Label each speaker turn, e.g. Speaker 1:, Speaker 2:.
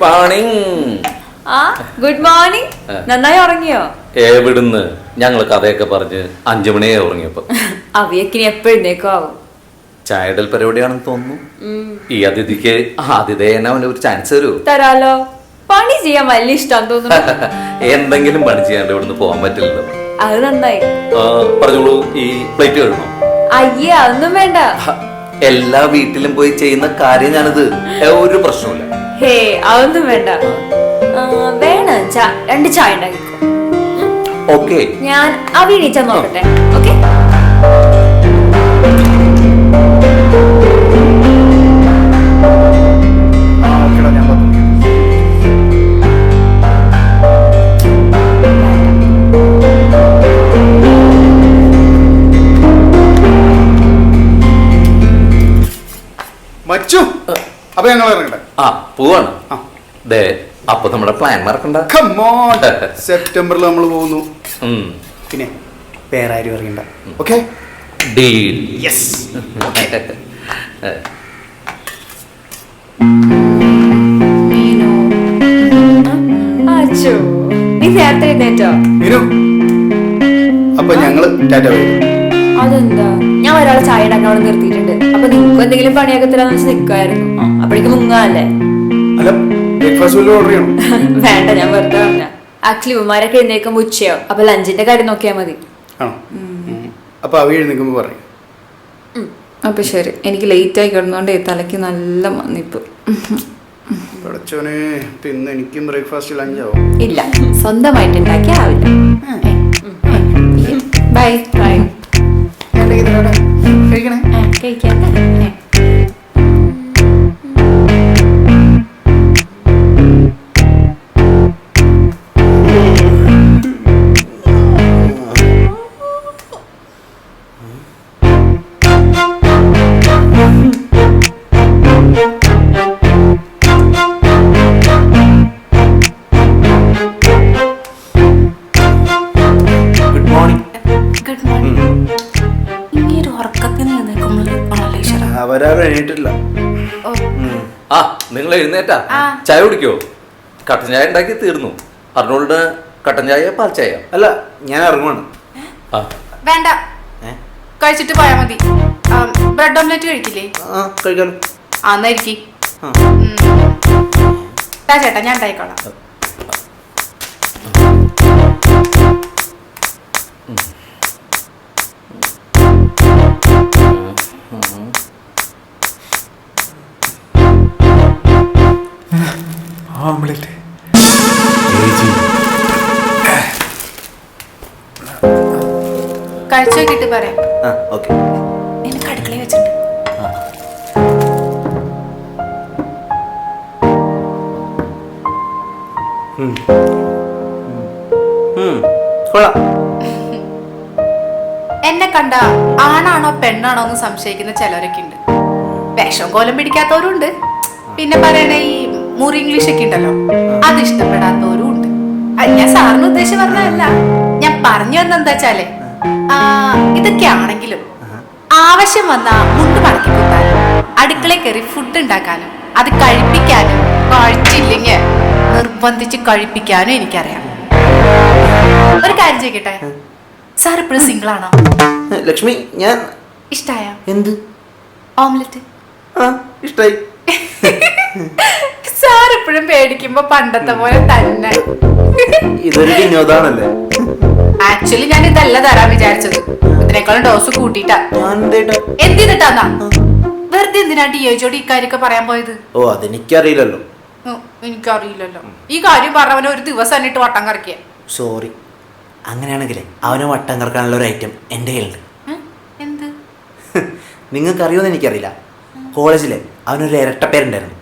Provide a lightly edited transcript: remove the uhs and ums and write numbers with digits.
Speaker 1: Morning.
Speaker 2: Good morning. നന്നായി ഉറങ്ങിയോ?
Speaker 1: എവിടുന്ന്, ഞങ്ങൾ കഥയൊക്കെ പറഞ്ഞ് 5 മണിയെ ഉറങ്ങിയപ്പോ.
Speaker 2: അവയൊക്കെ എപ്പോഴേക്കും ആവും.
Speaker 1: ചായടൽ പരിപാടിയാണെന്ന് തോന്നുന്നു. ഈ അതിഥിക്ക് ആതിഥേയന അവന് ഒരു ചാൻസ് തരൂ.
Speaker 2: തരാലോ. പണി ചെയ്യാൻ വലിയ ഇഷ്ടം തോന്നുന്നു.
Speaker 1: എന്തെങ്കിലും പണി ചെയ്യാണ്ട് ഇവിടുന്ന് പോകാൻ പറ്റില്ലല്ലോ.
Speaker 2: അത് നന്നായി.
Speaker 1: പറഞ്ഞോളൂ, ഈ പ്ലേറ്റ് കഴുകണോ?
Speaker 2: അയ്യേ, അതൊന്നും വേണ്ട.
Speaker 1: എല്ലാ വീട്ടിലും പോയി ചെയ്യുന്ന കാര്യം ഞാനിത്. ഒരു പ്രശ്നമില്ല.
Speaker 2: ഹേ, അതൊന്നും വേണ്ട. വേണം 2 ചായ ഉണ്ടാക്കിക്കോ.
Speaker 1: ഓക്കെ,
Speaker 2: ഞാൻ അവീണിച്ച നോക്കട്ടെ. ഓക്കെ.
Speaker 3: മച്ചു, അപ്പൊ ഞങ്ങൾ ഇറങ്ങട്ടെ.
Speaker 1: പോവാണ്. അപ്പൊ നമ്മുടെ പ്ലാൻ മറക്കണ്ട.
Speaker 3: സെപ്റ്റംബറിൽ നമ്മൾ പോകുന്നു. പിന്നെ പേരാരും അറിയണ്ട. Okay,
Speaker 1: deal.
Speaker 3: യെസ്.
Speaker 2: നീ നേരത്തെ എഴുന്നേറ്റോ?
Speaker 3: അപ്പൊ ഞങ്ങള് ടാറ്റ.
Speaker 2: അതെന്താ, ഞാൻ ഒരാളെ ചായ ഉണ്ടാക്കാൻ അവിടെ നിർത്തിയിട്ടുണ്ട്. അപ്പൊ നിങ്ങൾക്ക് എന്തെങ്കിലും പണിയൊക്കെ തരാന്ന് വെച്ച് നിൽക്കായിരുന്നു. അപ്പോഴേക്കും മുങ്ങാല്ലേ?
Speaker 3: അല്ല, ബ്രേക്ക്ഫാസ്റ്റ് വല്ലതും ഓർഡർ ചെയ്യണം?
Speaker 2: വേണ്ട, ഞാൻ വെറുതെ പറഞ്ഞ. ആക്ച്വലി ഉമാരൊക്കെ എഴുന്നേക്കുമ്പോ ഉച്ചയോ. അപ്പൊ ലഞ്ചിന്റെ കാര്യം നോക്കിയാൽ മതി.
Speaker 3: ആണോ? അപ്പൊ അവ എഴുന്നേക്കുമ്പോ പറയും.
Speaker 2: അപ്പൊ ശരി. എനിക്ക് ലേറ്റ് ആയി കിടന്നോണ്ട് തലയ്ക്ക് നല്ല മന്നിപ്പ്.
Speaker 3: പഠിച്ചോനെ, ഇന്ന് എനിക്കും ബ്രേക്ക്ഫാസ്റ്റ് ലഞ്ചാവും.
Speaker 2: ഇല്ല, സ്വന്തമായിട്ട് ഉണ്ടാക്കിയ ആവില്ല. Bye bye.
Speaker 3: കഴിക്കണേ.
Speaker 2: കഴിക്കാം.
Speaker 3: അവരാരും എണീറ്റില്ല.
Speaker 1: നിങ്ങൾ എഴുന്നേറ്റാ? ചായ കുടിക്കോ? കട്ടൻ ചായ ഉണ്ടാക്കി തീർന്നു. അർണോൾഡ് കട്ടൻ ചായ, പാൽ ചായ?
Speaker 3: അല്ല, ഞാൻ ഇറങ്ങുവാണ്.
Speaker 4: വേണ്ട, കഴിച്ചിട്ട് പോയാ മതി. ബ്രെഡ് ഓംലെറ്റ് കഴിക്കില്ലേ?
Speaker 3: കഴിക്കാലോ.
Speaker 4: ആന്നായിരിക്കും. ചേട്ടാ, ഞാൻ ഉണ്ടായിക്കോളാം.
Speaker 3: ഓംലെറ്റ്
Speaker 4: കഴിച്ചു നോക്കിട്ട് പറയാം.
Speaker 3: ഓക്കെ.
Speaker 4: എനിക്ക് അടുക്കളയിൽ വെച്ചിട്ടുണ്ട്. എന്നെ കണ്ട ആണാണോ പെണ്ണാണോ എന്ന് സംശയിക്കുന്ന ചിലരൊക്കെ ഉണ്ട്. വേഷം കോലം പിടിക്കാത്തവരും ഉണ്ട്. പിന്നെ പറയണേ ഈ മുറി ഇംഗ്ലീഷ് ഒക്കെ ഉണ്ടല്ലോ, അത് ഇഷ്ടപ്പെടാത്തവരും ഉണ്ട്. ഞാൻ സാറിന് ഉദ്ദേശിച്ച് പറഞ്ഞതല്ല. ഞാൻ പറഞ്ഞു വന്നെന്താ വെച്ചാലേ, ഇതൊക്കെ ആണെങ്കിലും ആവശ്യം വന്നാ മുണ്ട് മടക്കി കുത്താനും അടുക്കളയിൽ കയറി ഫുഡ് ഉണ്ടാക്കാനും അത് കഴിപ്പിക്കാനും കഴിച്ചില്ലെങ്കിൽ നിർബന്ധിച്ച് കഴിപ്പിക്കാനും എനിക്കറിയാം. ഒരു കാര്യം ചെയ്യട്ടെ, സാർ ഇപ്പോഴും സിംഗിൾ ആണോ?
Speaker 3: ലക്ഷ്മി, ഞാൻ
Speaker 4: ഇഷ്ടായോ?
Speaker 3: എന്ത്?
Speaker 4: ഓംലെറ്റ്
Speaker 3: ഇഷ്ടായി.
Speaker 4: സാർ എപ്പോഴും പേടിക്കുമ്പോ പണ്ടത്തെ പോലെ തന്നെ.
Speaker 3: ഇതൊരു വിനോദാണല്ലേ?
Speaker 4: ആക്ച്വലി ഞാൻ ഇതല്ല തരാൻ വിചാരിച്ചത്. ഇതിനേക്കാളും ഡോസ് കൂട്ടിട്ടാ. എന്തിട്ടാന്നാ? വെറുതെ എന്തിനാ ഡിയോജോട് ഇക്കാര്യൊക്കെ പറയാൻ പോയത്?
Speaker 3: ഓ, അതെനിക്കറിയില്ലല്ലോ.
Speaker 4: എനിക്കറിയില്ലല്ലോ. ഈ കാര്യം പറഞ്ഞവനെ ഒരു ദിവസം എന്നിട്ട് വട്ടം കറക്കിയ.
Speaker 3: സോറി. അങ്ങനെയാണെങ്കിലേ അവന് വട്ടം കറക്കാനുള്ള ഒരു ഐറ്റം എൻ്റെ കയ്യിലുണ്ട്.
Speaker 4: എന്ത്?
Speaker 3: നിങ്ങൾക്ക് അറിയുമെന്ന് എനിക്കറിയില്ല. കോളേജിലെ അവനൊരു ഇരട്ടപ്പേരുണ്ടായിരുന്നു.